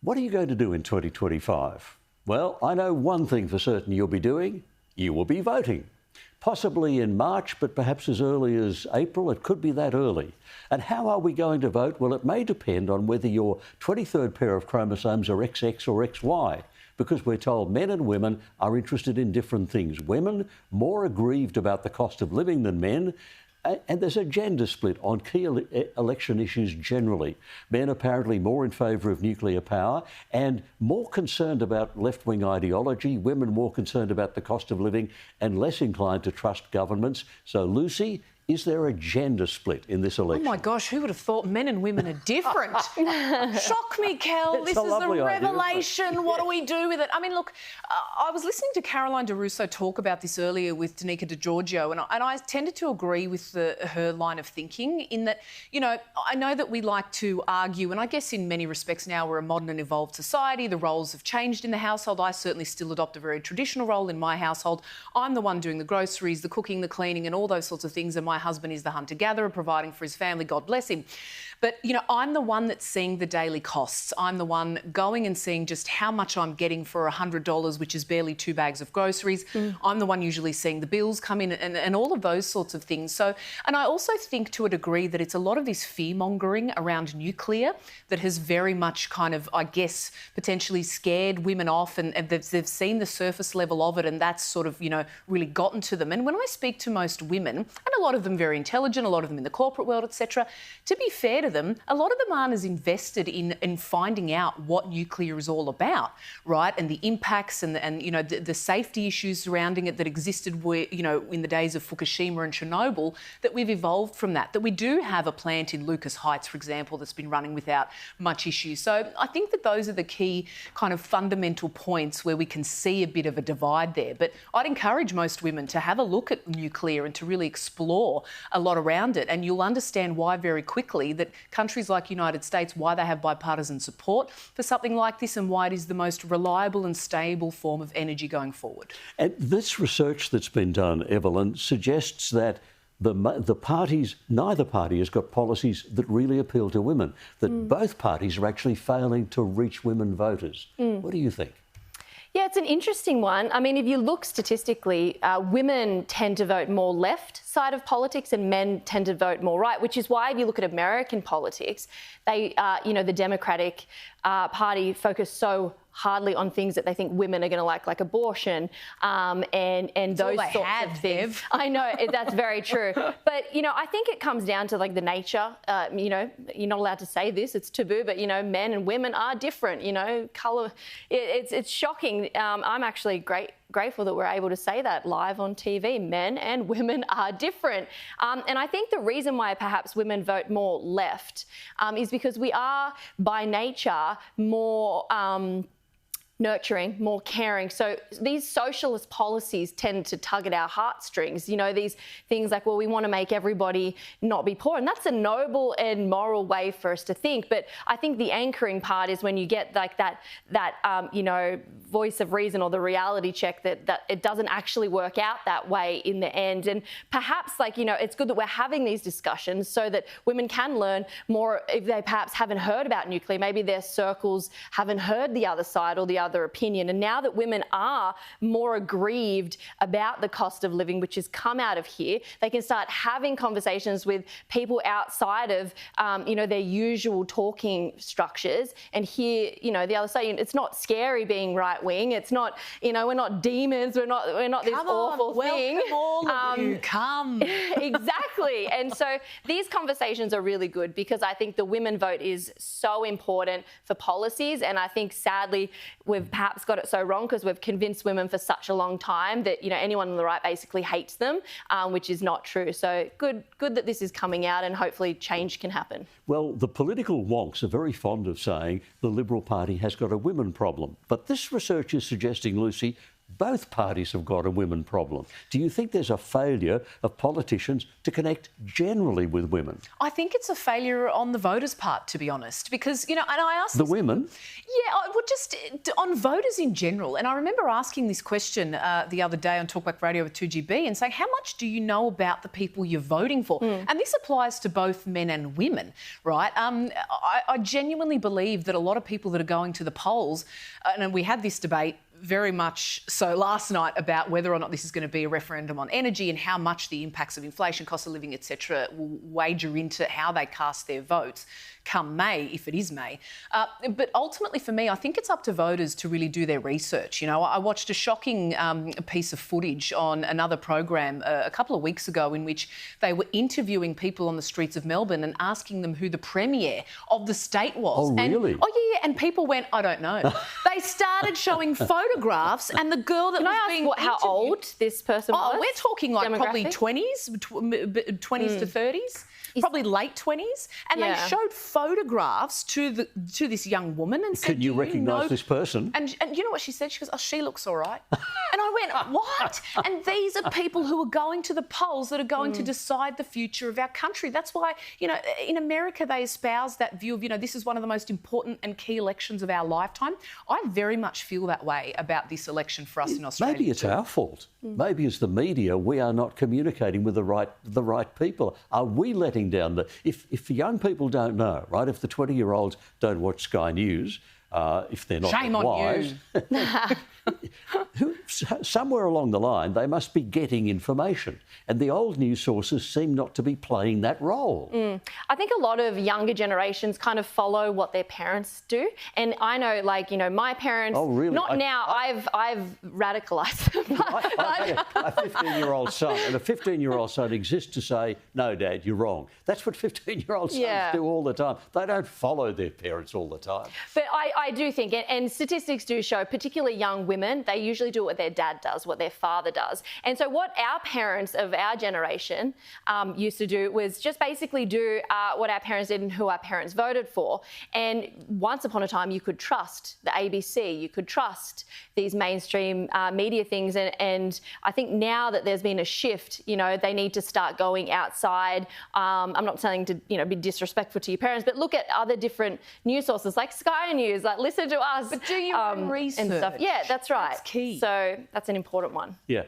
What are you going to do in 2025? Well, I know one thing for certain you'll be doing. You will be voting. Possibly in March, but perhaps as early as April. It could be that early. And how are we going to vote? Well, it may depend on whether your 23rd pair of chromosomes are XX or XY, because we're told men and women are interested in different things. Women more aggrieved about the cost of living than men. And there's a gender split on key election issues generally. Men apparently more in favour of nuclear power and more concerned about left-wing ideology. Women more concerned about the cost of living and less inclined to trust governments. So, Lucy, is there a gender split in this election? Oh, my gosh, who would have thought men and women are different? Shock me, Kel. This is a revelation. What do we do with it? I mean, look, I was listening to Caroline De Russo talk about this earlier with Danica De Giorgio, and I tended to agree with her line of thinking in that, you know, I know that we like to argue, and I guess in many respects now we're a modern and evolved society. The roles have changed in the household. I certainly still adopt a very traditional role in my household. I'm the one doing the groceries, the cooking, the cleaning and all those sorts of things, and my husband is the hunter-gatherer, providing for his family, God bless him. But, you know, I'm the one that's seeing the daily costs. I'm the one going and seeing just how much I'm getting for $100, which is barely 2 bags of groceries. I'm the one usually seeing the bills come in and all of those sorts of things. So, and I also think to a degree that it's a lot of this fear-mongering around nuclear that has very much kind of, I guess, potentially scared women off, and they've seen the surface level of it, and that's sort of, you know, really gotten to them. And when I speak to most women, and a lot of them very intelligent, a lot of them in the corporate world, etc., to be fair to them, a lot of them aren't as invested in finding out what nuclear is all about, right? And the impacts and you know, the safety issues surrounding it that existed, where, you know, in the days of Fukushima and Chernobyl, that we've evolved from that we do have a plant in Lucas Heights, for example, that's been running without much issue. So I think that those are the key kind of fundamental points where we can see a bit of a divide there. But I'd encourage most women to have a look at nuclear and to really explore a lot around it, and you'll understand why very quickly that countries like United States, why they have bipartisan support for something like this and why it is the most reliable and stable form of energy going forward. And this research that's been done, Evelyn, suggests that the parties, neither party has got policies that really appeal to women, that both parties are actually failing to reach women voters. What do you think? Yeah, it's an interesting one. I mean, if you look statistically, women tend to vote more left side of politics and men tend to vote more right, which is why if you look at American politics, they, you know, the Democratic Party focus so hardly on things that they think women are going to like abortion and those sorts of things. I know, that's very true. But, you know, I think it comes down to, like, the nature. You know, you're not allowed to say this, it's taboo, but, you know, men and women are different, you know, colour. It's shocking. I'm actually grateful that we're able to say that live on TV. Men and women are different. And I think the reason why perhaps women vote more left is because we are, by nature, more nurturing, more caring. So these socialist policies tend to tug at our heartstrings. You know, these things like, well, we want to make everybody not be poor. And that's a noble and moral way for us to think. But I think the anchoring part is when you get like that you know, voice of reason or the reality check that it doesn't actually work out that way in the end. And perhaps, like, you know, it's good that we're having these discussions so that women can learn more if they perhaps haven't heard about nuclear. Maybe their circles haven't heard the other side or the other opinion. And now that women are more aggrieved about the cost of living, which has come out of here, they can start having conversations with people outside of, you know, their usual talking structures and hear, you know, the other side. It's not scary being right wing. It's not, you know, we're not demons. We're not this awful thing. Welcome all of you. Come. Exactly. And so these conversations are really good because I think the women vote is so important for policies. And I think sadly we've perhaps got it so wrong because we've convinced women for such a long time that, you know, anyone on the right basically hates them, which is not true. So good that this is coming out and hopefully change can happen. Well, the political wonks are very fond of saying the Liberal Party has got a women problem. But this research is suggesting, Lucy, Both parties have got a women problem. Do you think there's a failure of politicians to connect generally with women? I think it's a failure on the voters' part, to be honest, because, and I asked... The women? Yeah, well, just on voters in general. And I remember asking this question the other day on Talkback Radio with 2GB and saying, how much do you know about the people you're voting for? And this applies to both men and women, right? I genuinely believe that a lot of people that are going to the polls, and we had this debate very much so last night about whether or not this is going to be a referendum on energy and how much the impacts of inflation, cost of living, etc., will wager into how they cast their votes come May, if it is May. But ultimately for me, I think it's up to voters to really do their research. I watched a shocking piece of footage on another program a couple of weeks ago in which they were interviewing people on the streets of Melbourne and asking them who the premier of the state was. Oh, really? And people went, I don't know. They started showing photographs and the girl that was being interviewed... how old this person was? Oh, we're talking like probably 20s, 20s to 30s. Probably late 20s, and they showed photographs to this young woman and said, "Can you recognise this person?" And you know what she said? She goes, "Oh, she looks all right." And I went, "What?" And these are people who are going to the polls that are going to decide the future of our country. That's why, in America they espouse that view of, this is one of the most important and key elections of our lifetime. I very much feel that way about this election for us in Australia. Maybe it's our fault. Maybe as the media we are not communicating with the right people. Are we letting down if young people don't know, right? If the 20-year-olds don't watch Sky News, if they're not shame wise, on you. Somewhere along the line they must be getting information, and the old news sources seem not to be playing that role. I think a lot of younger generations kind of follow what their parents do, and I know, my parents. Oh, really? I've radicalised them. I have a 15-year-old son, and a 15-year-old son exists to say, "No, Dad, you're wrong." That's what 15-year-old sons do all the time. They don't follow their parents all the time. But I do think, and statistics do show, particularly young women, they usually do what their dad does, what their father does. And so what our parents of our generation used to do was just basically do what our parents did and who our parents voted for. And once upon a time, you could trust the ABC, you could trust these mainstream media things. And I think now that there's been a shift, they need to start going outside. I'm not saying to, be disrespectful to your parents, but look at other different news sources like Sky News, like listen to us. But do your own research. And stuff. Yeah, that's right. That's key. So that's an important one. Yeah.